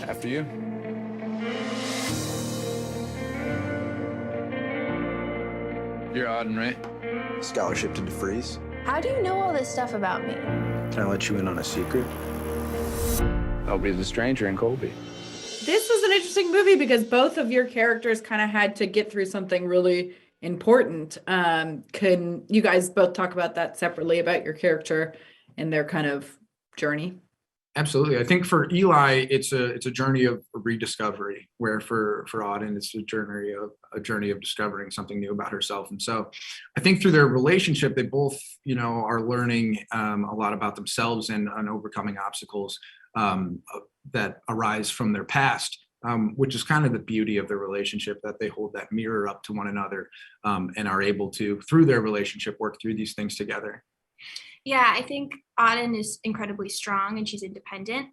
After you. You're Auden, right? Scholarship to DeFreeze. How do you know all this stuff about me? Can I let you in on a secret? Nobody's a stranger in Colby. This was an interesting movie because both of your characters kind of had to get through something really important. Can you guys both talk about that separately, about your character and their kind of journey? Absolutely. I think for Eli, it's a journey of rediscovery, where for Auden, it's a journey of discovering something new about herself. And so I think through their relationship, they both, are learning a lot about themselves and overcoming obstacles that arise from their past, which is kind of the beauty of their relationship, that they hold that mirror up to one another and are able to, through their relationship, work through these things together. Yeah, I think Auden is incredibly strong and she's independent.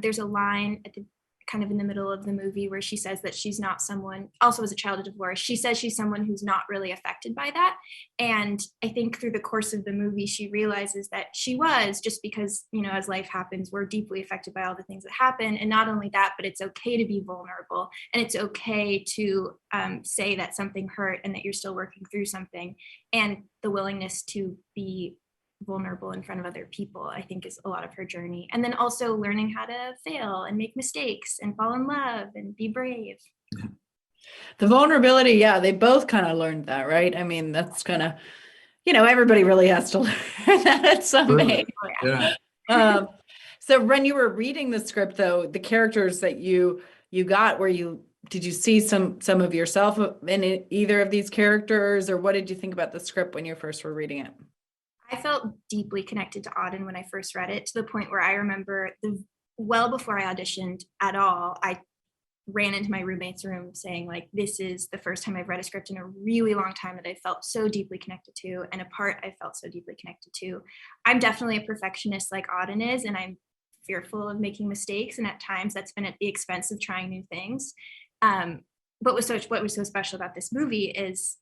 There's a line at the kind of in the middle of the movie where she says that she's not someone, also as a child of divorce, she says she's someone who's not really affected by that. And I think through the course of the movie, she realizes that she was, just because, as life happens, we're deeply affected by all the things that happen. And not only that, but it's okay to be vulnerable. And it's okay to say that something hurt and that you're still working through something. And the willingness to be vulnerable in front of other people, I think, is a lot of her journey. And then also learning how to fail and make mistakes and fall in love and be brave. The vulnerability, yeah, they both kind of learned that, right? I mean, that's kind of, everybody really has to learn that at some age. Yeah. So when you were reading the script, though, the characters that you got, did you see some of yourself in either of these characters, or what did you think about the script when you first were reading it? I felt deeply connected to Auden when I first read it, to the point where I remember well before I auditioned at all, I ran into my roommate's room saying, like, this is the first time I've read a script in a really long time that I felt so deeply connected to, and a part I felt so deeply connected to. I'm definitely a perfectionist like Auden is, and I'm fearful of making mistakes, and at times that's been at the expense of trying new things. But what was so special about this movie is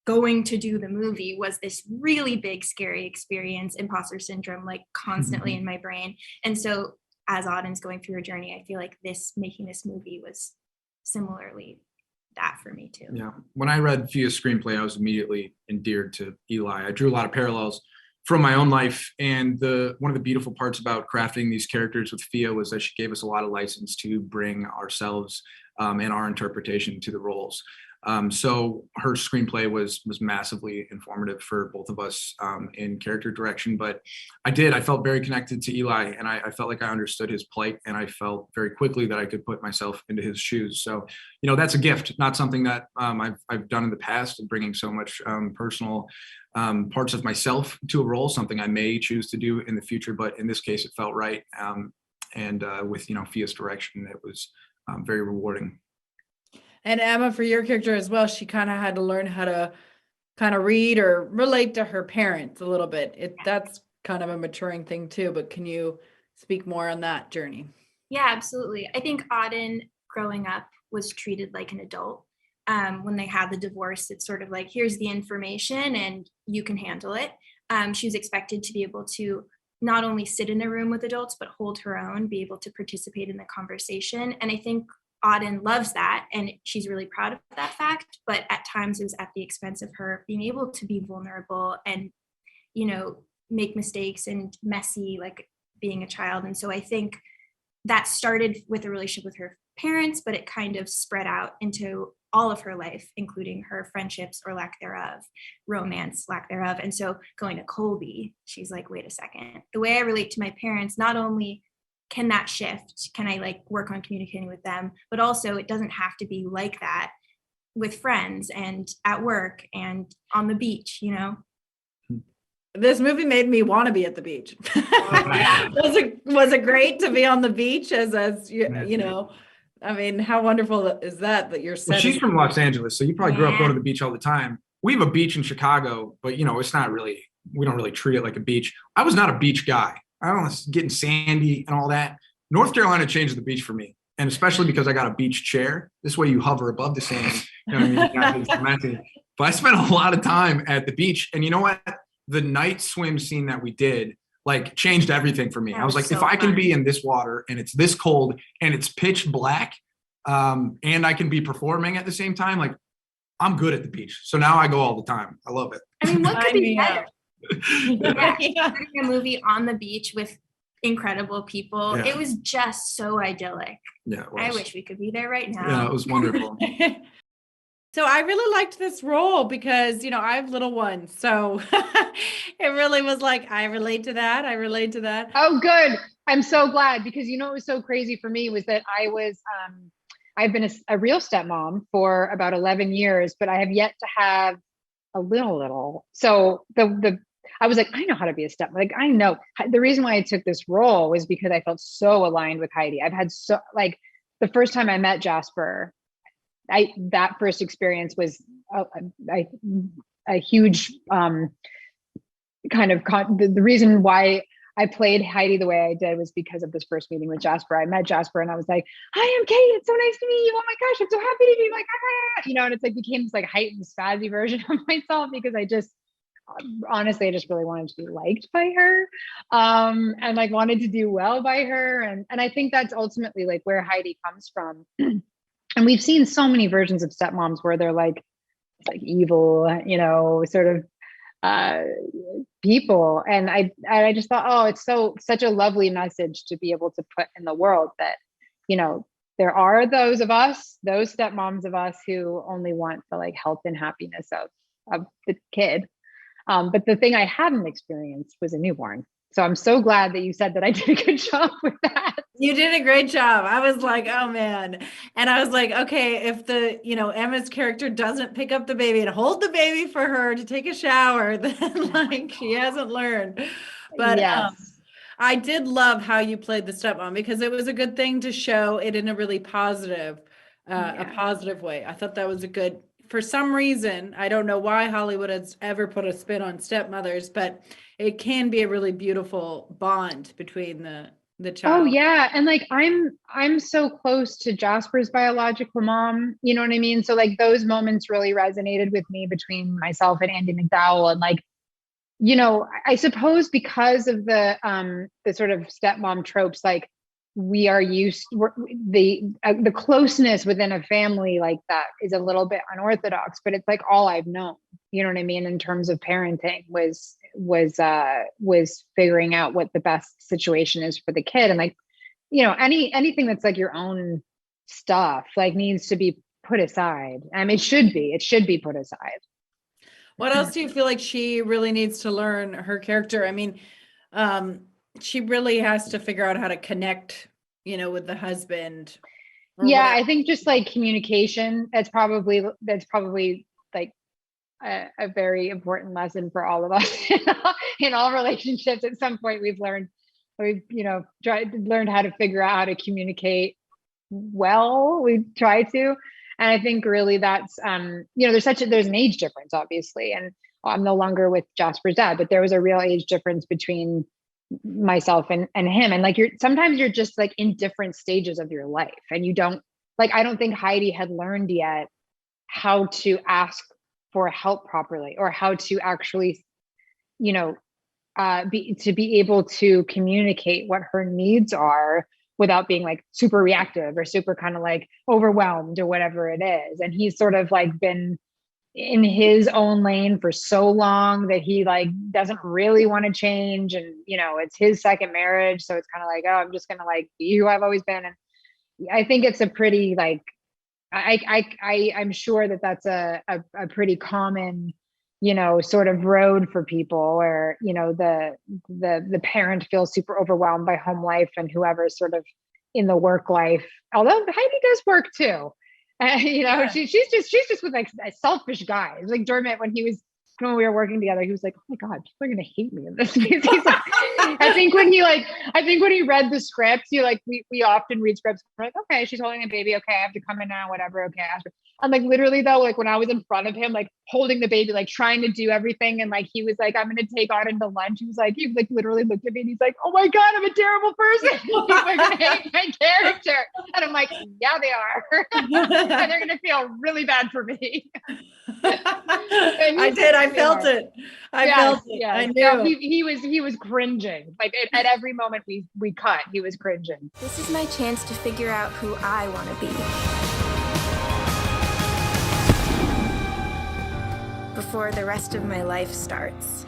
going to do the movie was this really big, scary experience, imposter syndrome, like constantly in my brain. And so as Auden's going through her journey, I feel like making this movie was similarly that for me too. Yeah. When I read Fia's screenplay, I was immediately endeared to Eli. I drew a lot of parallels from my own life. And one of the beautiful parts about crafting these characters with Fia was that she gave us a lot of license to bring ourselves and our interpretation to the roles. So her screenplay was massively informative for both of us in character direction. But I felt very connected to Eli, and I felt like I understood his plight, and I felt very quickly that I could put myself into his shoes. So, that's a gift, not something that I've done in the past, bringing so much personal parts of myself to a role, something I may choose to do in the future. But in this case, it felt right. And with, Fia's direction, it was very rewarding. And Emma, for your character as well, she kind of had to learn how to kind of read or relate to her parents a little bit. That's kind of a maturing thing too, but can you speak more on that journey? Yeah, absolutely. I think Auden growing up was treated like an adult. When they had the divorce, it's sort of like, here's the information and you can handle it. She was expected to be able to not only sit in a room with adults, but hold her own, be able to participate in the conversation. And I think Auden loves that, and she's really proud of that fact, but at times it was at the expense of her being able to be vulnerable and, make mistakes and messy, like being a child. And so I think that started with a relationship with her parents, but it kind of spread out into all of her life, including her friendships or lack thereof, romance, lack thereof. And so going to Colby, she's like, wait a second, the way I relate to my parents, not only can that shift? Can I work on communicating with them? But also it doesn't have to be like that with friends and at work and on the beach, This movie made me want to be at the beach. Was it great to be on the beach as I mean, how wonderful is that you're setting? Well, she's from Los Angeles, so you probably grew up going to the beach all the time. We have a beach in Chicago, but it's not really, we don't really treat it like a beach. I was not a beach guy. I don't know, it's getting sandy and all that. North Carolina changed the beach for me. And especially because I got a beach chair. This way you hover above the sand. But I spent a lot of time at the beach. And you know what? The night swim scene that we did, like changed everything for me. That I was was like, if so I can fun. be in this water and it's this cold and it's pitch black, and I can be performing at the same time, like I'm good at the beach. So now I go all the time. I love it. I mean, what could Sign be me better? up. Yeah, Yeah. shooting a movie on the beach with incredible people. Yeah. It was just so idyllic. Yeah, it I was. wish we could be there right now. Yeah, it was wonderful. So I really liked this role because, you know, I have little ones. So it really was like, I relate to that. I relate to that. Oh, good. I'm so glad because you know what was so crazy for me was that I've been a real stepmom for about 11 years, but I have yet to have a little. So I was like, I know how to be a step. Like I know the reason why I took this role was because I felt so aligned with Heidi. I've had so like the first time I met Jasper, that first experience was a huge kind of the reason why I played Heidi the way I did was because of this first meeting with Jasper. I met Jasper and I was like, hi, I'm Kate. It's so nice to meet you. Oh my gosh, I'm so happy to be like, you know, and it's like became this like heightened spazzy version of myself because I just honestly, I just really wanted to be liked by her and like wanted to do well by her. And I think that's ultimately like where Heidi comes from. And we've seen so many versions of stepmoms where they're like evil, you know, sort of people. And I just thought, oh, it's such a lovely message to be able to put in the world that, you know, there are those of us, those stepmoms of us who only want the like health and happiness of the kid. But the thing I hadn't experienced was a newborn. So I'm so glad that you said that I did a good job with that. You did a great job. I was like, oh man. And I was like, okay, if the, you know, Emma's character doesn't pick up the baby and hold the baby for her to take a shower, then like she hasn't learned. But yes. I did love how you played the stepmom because it was a good thing to show it in a really positive, a positive way. I thought that was a good, for some reason, I don't know why Hollywood has ever put a spin on stepmothers, but it can be a really beautiful bond between the child. Oh yeah. And like I'm so close to Jasper's biological mom, you know what I mean? So like those moments really resonated with me between myself and Andy McDowell. And like, you know, I suppose because of the sort of stepmom tropes, like we are the closeness within a family like that is a little bit unorthodox, but it's like all I've known, you know what I mean? In terms of parenting was figuring out what the best situation is for the kid. And like, you know, anything that's like your own stuff, like needs to be put aside. It should be put aside. What else do you feel like she really needs to learn, her character? I mean, she really has to figure out how to connect, you know, with the husband. Yeah, whatever. I think just like communication, that's probably like a very important lesson for all of us in all relationships. At some point we've you know, learned how to figure out how to communicate well. We try to. And I think really that's, you know, there's an age difference, obviously. And I'm no longer with Jasper's dad, but there was a real age difference between myself and him. And like, sometimes you're just like in different stages of your life and you don't like, I don't think Heidi had learned yet how to ask for help properly or how to actually, you know, be able to communicate what her needs are without being like super reactive or super kind of like overwhelmed or whatever it is. And he's sort of like been in his own lane for so long that he like doesn't really want to change. And, you know, it's his second marriage. So it's kind of like, oh, I'm just going to like be who I've always been. And I think it's a pretty like, I'm sure that that's a pretty common, you know, sort of road for people where, you know, the parent feels super overwhelmed by home life and whoever's sort of in the work life, although Heidi does work too. You know, yeah. she's just with like selfish guys. Like Dermot, when we were working together, he was like, oh my God, people are going to hate me in this. He's like, I think when he read the scripts, we often read scripts. We're like, okay, she's holding a baby. Okay, I have to come in now, whatever. Okay. And like, literally though, like when I was in front of him, like holding the baby, like trying to do everything. And like, he was like, I'm going to take Auden to lunch. He was like literally looked at me and he's like, oh my God, I'm a terrible person. People are going to hate my character. And I'm like, yeah, they are. And they're going to feel really bad for me. I did. I felt it. I felt it. I knew. No, he was cringing. Like at every moment we cut, he was cringing. This is my chance to figure out who I want to be. Before the rest of my life starts.